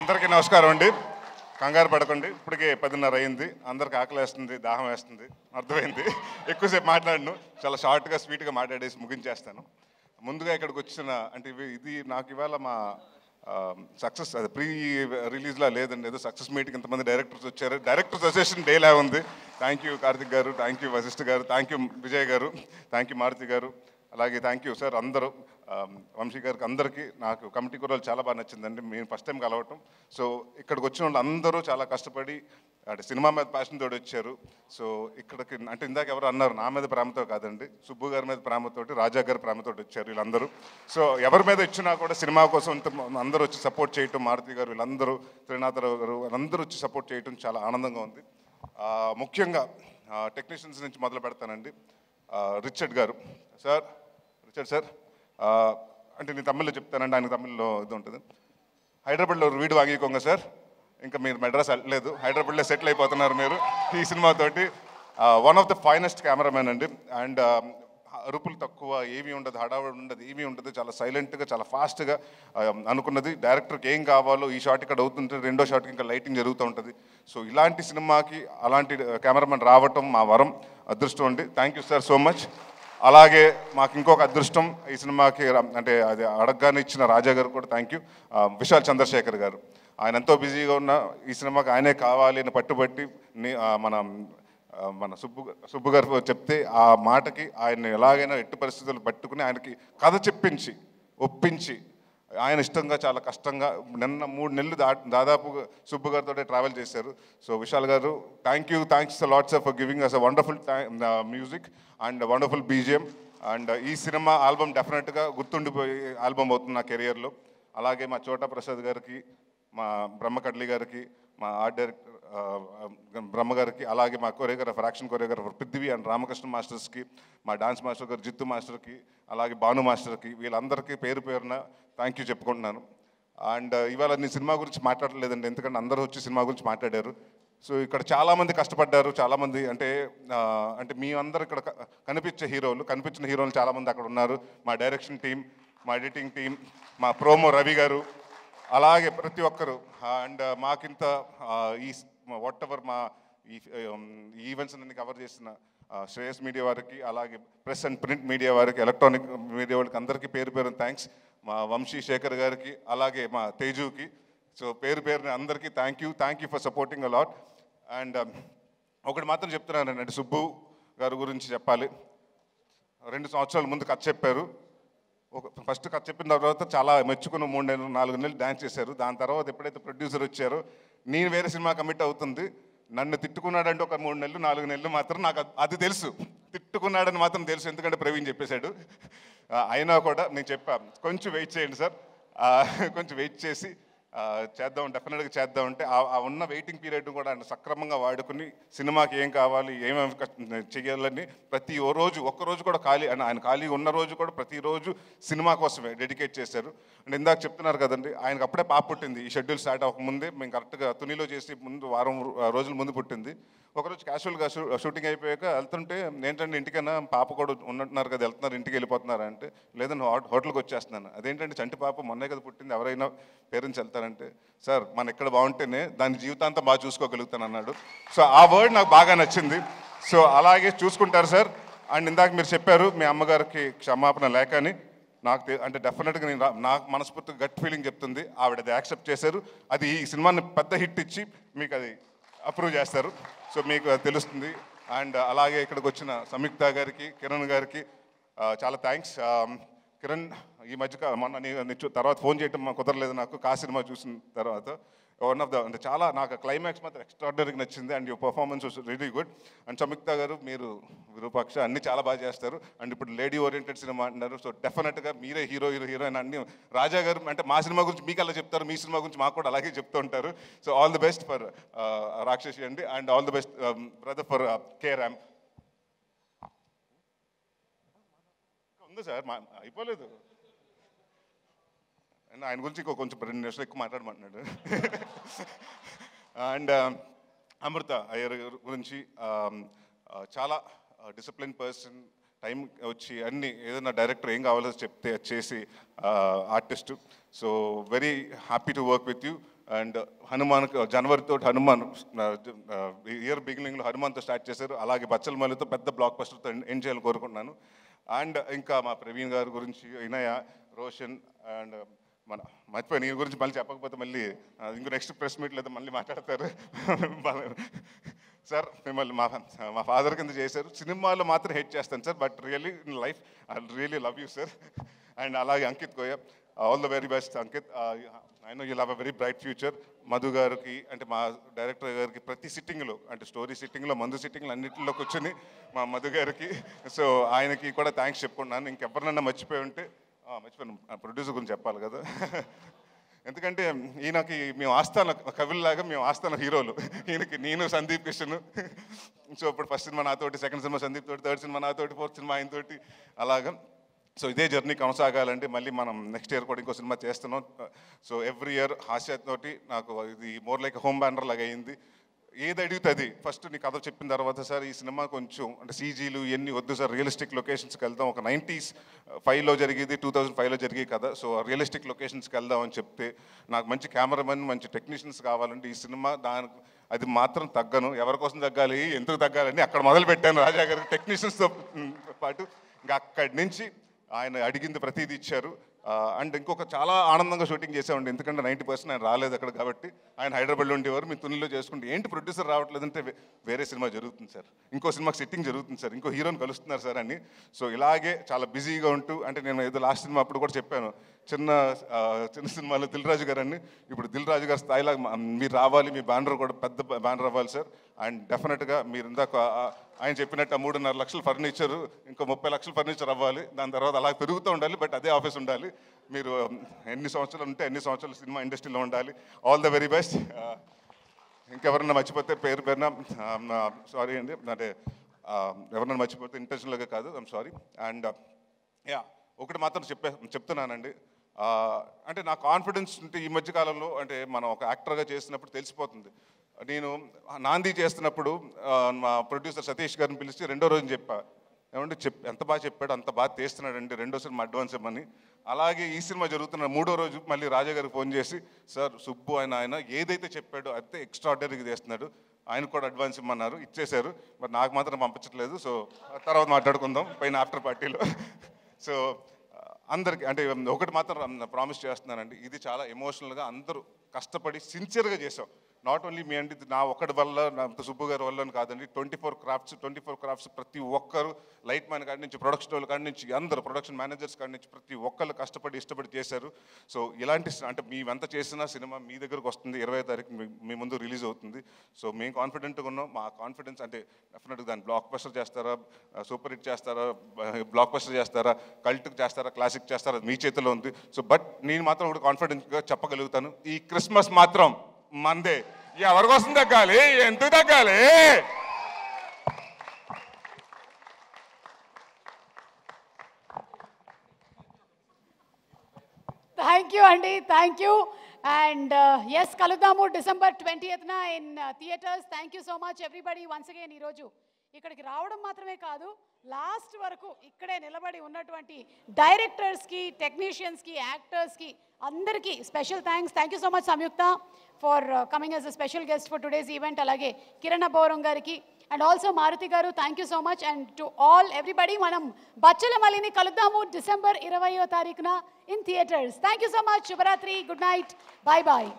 అందరికీ నమస్కారం అండి. కంగారు పడకండి, ఇప్పటికే 10:30 అయింది. అందరికి ఆకలి వేస్తుంది, దాహం వేస్తుంది, అర్థమైంది. ఎక్కువసేపు మాట్లాడను, చాలా షార్ట్గా స్వీట్గా మాట్లాడేసి ముగించేస్తాను. ముందుగా ఇక్కడికి వచ్చిన అంటే ఇది నాకు ఇవాళ మా సక్సెస్ అది ప్రీ రిలీజ్లా లేదండి, ఏదో సక్సెస్ మీటింగ్ ఇంతమంది డైరెక్టర్స్ వచ్చారు. డైరెక్టర్స్ అసోసియేషన్ డేలా ఉంది. థ్యాంక్ యూ కార్తిక్ గారు, థ్యాంక్ యూ వశిష్ఠ గారు, థ్యాంక్ యూ విజయ్ గారు, థ్యాంక్ యూ మారుతి గారు, అలాగే థ్యాంక్ యూ సార్ అందరూ, వంశీ గారికి, అందరికీ. నాకు కమిటీ కూరలు చాలా బాగా నచ్చిందండి, మేము ఫస్ట్ టైం కలవటం. సో ఇక్కడికి వచ్చిన వాళ్ళు అందరూ చాలా కష్టపడి అంటే సినిమా మీద ప్యాషన్ తోటి వచ్చారు. సో ఇక్కడికి అంటే ఇందాక ఎవరు అన్నారు, నా మీద ప్రేమతో కాదండి, సుబ్బు గారి మీద ప్రేమతోటి, రాజా గారి ప్రేమతోటి వచ్చారు వీళ్ళందరూ. సో ఎవరి మీద ఇచ్చినా కూడా సినిమా కోసం అందరూ వచ్చి సపోర్ట్ చేయటం, మారుతి గారు వీళ్ళందరూ, త్రినాథరావు గారు వాళ్ళందరూ వచ్చి సపోర్ట్ చేయటం చాలా ఆనందంగా ఉంది. ముఖ్యంగా టెక్నీషియన్స్ నుంచి మొదలు పెడతానండి. రిచర్డ్ గారు సార్, రిచర్డ్ సార్ అంటే నేను తమిళ్లో చెప్తానండి, ఆయన తమిళ్లో ఇది ఉంటుంది. హైదరాబాద్లో వీడు వాంగికోంగ సార్, ఇంకా మీరు మెడ్రాస్ వెళ్ళలేదు, హైదరాబాద్లో సెటిల్ అయిపోతున్నారు మీరు ఈ సినిమాతోటి. One of the finest cameraman అండి. అండ్ అరుపులు తక్కువ, ఏమీ ఉండదు, హడావుడి ఉండదు, ఏమీ ఉండదు, చాలా సైలెంట్గా చాలా ఫాస్ట్గా అనుకున్నది. డైరెక్టర్కి ఏం కావాలో ఈ షాట్ ఇక్కడ అవుతుంటే రెండో షాట్కి ఇంకా లైటింగ్ జరుగుతూ ఉంటుంది. సో ఇలాంటి సినిమాకి అలాంటి కెమెరామెన్ రావటం మా వరం, అదృష్టం అండి. Thank you sir so much. అలాగే మాకు ఇంకొక అదృష్టం ఈ సినిమాకి అంటే అది అడగగానే ఇచ్చిన రాజా గారు కూడా థ్యాంక్ యూ. విశాల్ చంద్రశేఖర్ గారు, ఆయన ఎంతో బిజీగా ఉన్న ఈ సినిమాకి ఆయనే కావాలి అని పట్టుబట్టి మన సుబ్బు గారు చెప్తే ఆ మాటకి ఆయన ఎలాగైనా ఎట్టి పరిస్థితులు పట్టుకుని ఆయనకి కథ చెప్పించి ఒప్పించి ఆయన ఇష్టంగా చాలా కష్టంగా నిన్న 3 నెలలు దాదాపుగా సుబ్బు గారితో ట్రావెల్ చేశారు. సో విశాల్ గారు thanks lots for giving us a wonderful music and wonderful BGM. And ఈ సినిమా ఆల్బమ్ డెఫినెట్గా గుర్తుండిపోయే ఆల్బమ్ అవుతుంది నా కెరియర్లో. అలాగే మా చోటా ప్రసాద్ గారికి, మా బ్రహ్మకడ్లి గారికి, మా ఆర్ట్ డైరెక్టర్ బ్రహ్మ గారికి, అలాగే మా choreographer, action choreographer Prithvi and Ramakrishna మాస్టర్స్కి, మా డాన్స్ మాస్టర్ గారు జిత్తు మాస్టర్కి, అలాగే భాను మాస్టర్కి, వీళ్ళందరికీ పేరు పేరున థ్యాంక్ యూ చెప్పుకుంటున్నాను. అండ్ ఇవాళ నేను సినిమా గురించి మాట్లాడలేదండి, ఎందుకంటే అందరూ వచ్చి సినిమా గురించి మాట్లాడారు. సో ఇక్కడ చాలామంది కష్టపడ్డారు, చాలామంది అంటే మీ అందరూ ఇక్కడ కనిపించిన హీరోలు చాలామంది అక్కడ ఉన్నారు. మా డైరెక్షన్ టీం, మా ఎడిటింగ్ టీం, మా ప్రోమో రవి గారు, అలాగే ప్రతి ఒక్కరు. అండ్ మాకింత ఈ వాట్ ఎవర్ మా ఈ ఈవెంట్స్ అన్ని కవర్ చేసిన శ్రేయస్ మీడియా వారికి, అలాగే ప్రెస్ అండ్ ప్రింట్ మీడియా వారికి, ఎలక్ట్రానిక్ మీడియా వాళ్ళకి అందరికీ పేరు పేరున థ్యాంక్స్. మా వంశీ శేఖర్ గారికి, అలాగే మా తేజుకి. సో పేరు పేరున అందరికీ thank you for supporting a lot. And ఒకటి మాత్రం చెప్తున్నానండి, అంటే సుబ్బు గారి గురించి చెప్పాలి. 2 సంవత్సరాల ముందు కథ చెప్పారు. ఫస్ట్ కథ చెప్పిన తర్వాత చాలా మెచ్చుకుని 3 నెలలు 4 నెలలు డ్యాన్స్ చేశారు. దాని తర్వాత ఎప్పుడైతే ప్రొడ్యూసర్ వచ్చారో నేను వేరే సినిమా కమిట్ అవుతుంది, నన్ను తిట్టుకున్నాడంటే ఒక 3 నెలలు 4 నెలలు మాత్రం నాకు అది తెలుసు, తిట్టుకున్నాడని మాత్రం తెలుసు, ఎందుకంటే ప్రవీణ్ చెప్పేశాడు. అయినా కూడా నేను చెప్పాను, కొంచెం వెయిట్ చేయండి సార్, కొంచెం వెయిట్ చేసి చేద్దాం, డెఫినెట్గా చేద్దామంటే ఆ ఉన్న వెయిటింగ్ పీరియడ్ కూడా ఆయన సక్రమంగా వాడుకుని సినిమాకి ఏం కావాలి, ఏమేమి చేయాలని ప్రతి ఒక్కరోజు కూడా ఆయన ఖాళీ ఉన్న రోజు కూడా ప్రతిరోజు సినిమా కోసమే డెడికేట్ చేశారు. అండ్ ఇందాక చెప్తున్నారు కదండి, ఆయనకు అప్పుడే పాప పుట్టింది, ఈ షెడ్యూల్ స్టార్ట్ అవ్వకముందే. మేము కరెక్ట్గా తునిలో చేసి వారం రోజుల ముందు పుట్టింది. ఒకరోజు క్యాజువల్గా షూటింగ్ అయిపోయాక వెళ్తుంటే, ఏంటంటే ఇంటికైనా పాప కూడా ఉన్నట్టున్నారు కదా, వెళ్తున్నారు ఇంటికి వెళ్ళిపోతున్నారా అంటే, లేదని హోటల్కి వచ్చేస్తున్నాను. అదేంటంటే చంటి పాప మొన్నే కదా పుట్టింది, ఎవరైనా పేరెంట్స్ వెళ్తారంటే, సార్ మన ఇక్కడ బాగుంటేనే దాని జీవితాంతం బాగా చూసుకోగలుగుతాను అన్నాడు. సో ఆ వర్డ్ నాకు బాగా నచ్చింది. సో అలాగే చూసుకుంటారు సార్. అండ్ ఇందాక మీరు చెప్పారు మీ అమ్మగారికి క్షమాపణ లేక అని, అంటే డెఫినెట్గా నాకు మనస్ఫూర్తిగా గట్ ఫీలింగ్ చెప్తుంది, ఆవిడ అది యాక్సెప్ట్ చేశారు. అది ఈ సినిమాని పెద్ద హిట్ ఇచ్చి మీకు అది అప్రూవ్ చేస్తారు. సో మీకు తెలుస్తుంది. అండ్ అలాగే ఇక్కడికి వచ్చిన సంయుక్త గారికి, కిరణ్ గారికి చాలా థ్యాంక్స్. కిరణ్ ఈ మధ్య మొన్న తర్వాత ఫోన్ చేయటం కుదరలేదు నాకు, సినిమా చూసిన తర్వాత. వన్ ఆఫ్ ద అంటే చాలా నాకు క్లైమాక్స్ మాత్రం ఎక్స్ట్రాడినరీగా నచ్చింది. And your performance was really good. And Samyuktha గారు, మీరు విరూపాక్ష అన్నీ చాలా బాగా చేస్తారు. అండ్ ఇప్పుడు లేడీ ఓరియంటెడ్ సినిమా అంటున్నారు. సో డెఫినెట్గా మీరే హీరోయిన్ అన్ని. రాజా గారు అంటే మా సినిమా గురించి మీకు అలా చెప్తారు, మీ సినిమా గురించి మాకు కూడా అలాగే చెప్తూ ఉంటారు. So all the best for రాక్షసి అండి. And all the best brother for carrom. ఉంది సార్, అయిపోలేదు. ఆయన గురించి కొంచెం 2 నిమిషాలు ఎక్కువ మాట్లాడమంటున్నాడు. అండ్ అమృత అయ్యర్ గురించి చాలా డిసిప్లిన్ పర్సన్, టైం వచ్చి అన్ని ఏదైనా డైరెక్టర్ ఏం కావాలో చెప్తే చేసి artist. So very happy to work with you. And Hanuman జనవరితో హనుమాన్ ఇయర్ బిగినింగ్లో హనుమాన్తో స్టార్ట్ చేశారు. అలాగే బచ్చల మల్లితో పెద్ద బ్లాక్ బస్టర్తో ఎండ్ చేయాలని కోరుకుంటున్నాను. అండ్ ఇంకా మా ప్రవీణ్ గారి గురించి, వినయ, రోషన్ అండ్ మన మర్చిపోయి నీ గురించి మళ్ళీ చెప్పకపోతే మళ్ళీ ఇంకో నెక్స్ట్ ప్రెస్ మీట్ లేదా మళ్ళీ మాట్లాడతారు. సార్ మిమ్మల్ని మా ఫాదర్ కింద చేశారు. సినిమాలో మాత్రం హెట్ చేస్తాను sir, but really in life I really love you sir. And అలాగే Ankit Koyya, all the very best Ankit. I know you have a very bright future. Madhu గారికి అంటే మా డైరెక్టర్ గారికి ప్రతి సిట్టింగ్లో అంటే స్టోరీ సిట్టింగ్లో, మందు సిట్టింగ్లో అన్నింటిలో కూర్చొని మా మధు గారికి, సో ఆయనకి కూడా థ్యాంక్స్ చెప్పుకున్నాను. ఇంకెవరినన్నా మర్చిపోయి ఉంటే మర్చిపోయాను, ప్రొడ్యూసర్ గురించి చెప్పాలి కదా. ఎందుకంటే ఈయనకి మేము ఆస్థాన కవుల్లాగా, మేము ఆస్థాన హీరోలు. ఈయనకి నేను సందీప్ కిషన్. సో ఇప్పుడు ఫస్ట్ సినిమా నాతోటి, సెకండ్ సినిమా సందీప్ తోటి, థర్డ్ సినిమా నాతోటి, ఫోర్త్ సినిమా ఆయనతోటి, అలాగా. సో ఇదే జర్నీ కొనసాగాలంటే మళ్ళీ మనం నెక్స్ట్ ఇయర్ కూడా ఇంకో సినిమా చేస్తున్నాం. సో ఎవ్రీ ఇయర్ హాస్యతోటి నాకు ఇది మోర్ లైక్ హోమ్ బ్యానర్ లాగా అయింది. ఏది అడుగుతుంది ఫస్ట్ నీ కథ చెప్పిన తర్వాత, సార్ ఈ సినిమా కొంచెం అంటే సీజీలు ఇవన్నీ వద్దు సార్, రియలిస్టిక్ లొకేషన్స్కి వెళ్దాం, ఒక 95లో జరిగేది 2005లో జరిగే కదా, సో రియలిస్టిక్ లొకేషన్స్కి వెళ్దాం అని చెప్తే, నాకు మంచి కెమెరామెన్, మంచి టెక్నీషియన్స్ కావాలంటే ఈ సినిమా దానికి అది మాత్రం తగ్గను. ఎవరి కోసం తగ్గాలి, ఎందుకు తగ్గాలని అక్కడ మొదలు పెట్టాను రాజా గారి టెక్నీషియన్స్తో పాటు. ఇంకా అక్కడి నుంచి ఆయన అడిగింది ప్రతిదీ ఇచ్చారు. అండ్ ఇంకొక చాలా ఆనందంగా షూటింగ్ చేసామండి, ఎందుకంటే 90% ఆయన రాలేదు అక్కడ కాబట్టి. ఆయన హైదరాబాద్లో ఉండేవారు, మీ తునిలో చేసుకుంటే ఏంటి ప్రొడ్యూసర్ రావట్లేదంటే వేరే సినిమా జరుగుతుంది సార్, ఇంకో సినిమాకి సిట్టింగ్ జరుగుతుంది సార్, ఇంకో హీరోని కలుస్తున్నారు సార్ అని. సో ఇలాగే చాలా బిజీగా ఉంటూ, అంటే నేను ఏదో లాస్ట్ సినిమా అప్పుడు కూడా చెప్పాను, చిన్న సినిమాలో దిల్ రాజు గారు అని, ఇప్పుడు దిల్ రాజు గారి స్థాయిలో మీరు రావాలి, మీ బ్యానర్ కూడా పెద్ద బ్యానర్ అవ్వాలి సార్. అండ్ డెఫినెట్గా మీరు ఇందాక ఆయన చెప్పినట్టు 3.5 లక్షల ఫర్నిచరు, ఇంకో 30 లక్షల ఫర్నిచర్ అవ్వాలి, దాని తర్వాత అలా పెరుగుతూ ఉండాలి, బట్ అదే ఆఫీస్ ఉండాలి. మీరు ఎన్ని సంవత్సరాలు ఉంటే ఎన్ని సంవత్సరాలు సినిమా ఇండస్ట్రీలో ఉండాలి. All the very best. ఇంకెవరన్నా మర్చిపోతే పేరున సారీ అండి, అంటే ఎవరన్నా మర్చిపోతే ఇంటెన్షనల్గా కాదు, ఐమ్ సారీ. అండ్ యా ఒకటి మాత్రం చెప్తున్నానండి, అంటే నా కాన్ఫిడెన్స్ ఉంటే ఈ మధ్యకాలంలో, అంటే మనం ఒక యాక్టర్గా చేసినప్పుడు తెలిసిపోతుంది. నేను నాంది చేస్తున్నప్పుడు మా ప్రొడ్యూసర్ సతీష్ గారిని పిలిచి రెండో రోజున చెప్పా, ఏమంటే ఎంత బాగా చెప్పాడు, అంత బాగా తీస్తున్నాడండి, రెండో సినిమా అడ్వాన్స్ ఇవ్వమని. అలాగే ఈ సినిమా జరుగుతున్న 3వ రోజు మళ్ళీ రాజా గారికి ఫోన్ చేసి, సార్ సుబ్బు ఆయన ఏదైతే చెప్పాడో అదే ఎక్స్ట్రాడినరీగా చేస్తున్నాడు, ఆయన కూడా అడ్వాన్స్ ఇవ్వమన్నారు, ఇచ్చేశారు. మరి నాకు మాత్రం పంపించట్లేదు. సో తర్వాత మాట్లాడుకుందాం పైన ఆఫ్టర్ పార్టీలో. సో అందరికి అంటే ఒకటి మాత్రం ప్రామిస్ చేస్తున్నానండి, ఇది చాలా ఎమోషనల్గా అందరూ కష్టపడి సిన్సియర్గా చేసాం. నాట్ ఓన్లీ మీ అంటే నా ఒక్కడి వల్ల, నా సుబ్బు గారి వల్ల కాదండి, 24 క్రాఫ్ట్స్ ప్రతి ఒక్కరు, లైట్ మ్యాన్ కాడి నుంచి, ప్రొడక్షన్ వాళ్ళ కాడి నుంచి, అందరూ ప్రొడక్షన్ మేనేజర్స్ కాడి నుంచి ప్రతి ఒక్కళ్ళు కష్టపడి ఇష్టపడి చేశారు. సో ఇలాంటి అంటే మేమెంత చేసినా సినిమా మీ దగ్గరకు వస్తుంది, 20వ తారీఖు మీ ముందు రిలీజ్ అవుతుంది. సో మేము కాన్ఫిడెంట్గా ఉన్నాం. మా కాన్ఫిడెన్స్ అంటే డెఫినెట్గా దాన్ని బ్లాక్ బస్టర్ చేస్తారా, సూపర్ హిట్ చేస్తారా, బ్లాక్ బస్టర్ చేస్తారా, కల్ట్కి చేస్తారా, క్లాసిక్ చేస్తారా, మీ చేతిలో ఉంది. సో బట్ నేను మాత్రం ఒకటి కాన్ఫిడెంట్గా చెప్పగలుగుతాను, ఈ క్రిస్మస్ మాత్రం మందే. ఎవరి కోసం తగ్గాలి, ఎందుకు తగ్గాలి? థ్యాంక్ యూ అండి, థ్యాంక్ యూ. అండ్ ఎస్, కలుద్దాము December 20th in theatres. Thank you so much everybody once again. ఈరోజు ఇక్కడికి రావడం మాత్రమే కాదు, లాస్ట్ వరకు ఇక్కడే నిలబడి ఉన్నటువంటి డైరెక్టర్స్కి, టెక్నీషియన్స్కి, యాక్టర్స్కి అందరికీ special thanks. Thank you so much Samyuktha for coming as a special guest for today's event. అలాగే కిరణ్ అబ్బవరం గారికి అండ్ ఆల్సో మారుతి గారు, thank you so much. And to all everybody, మనం బచ్చల మల్లిని కలుద్దాము December 20వ తారీఖున in theatres. Thank you so much. శుభరాత్రి, good night, bye bye.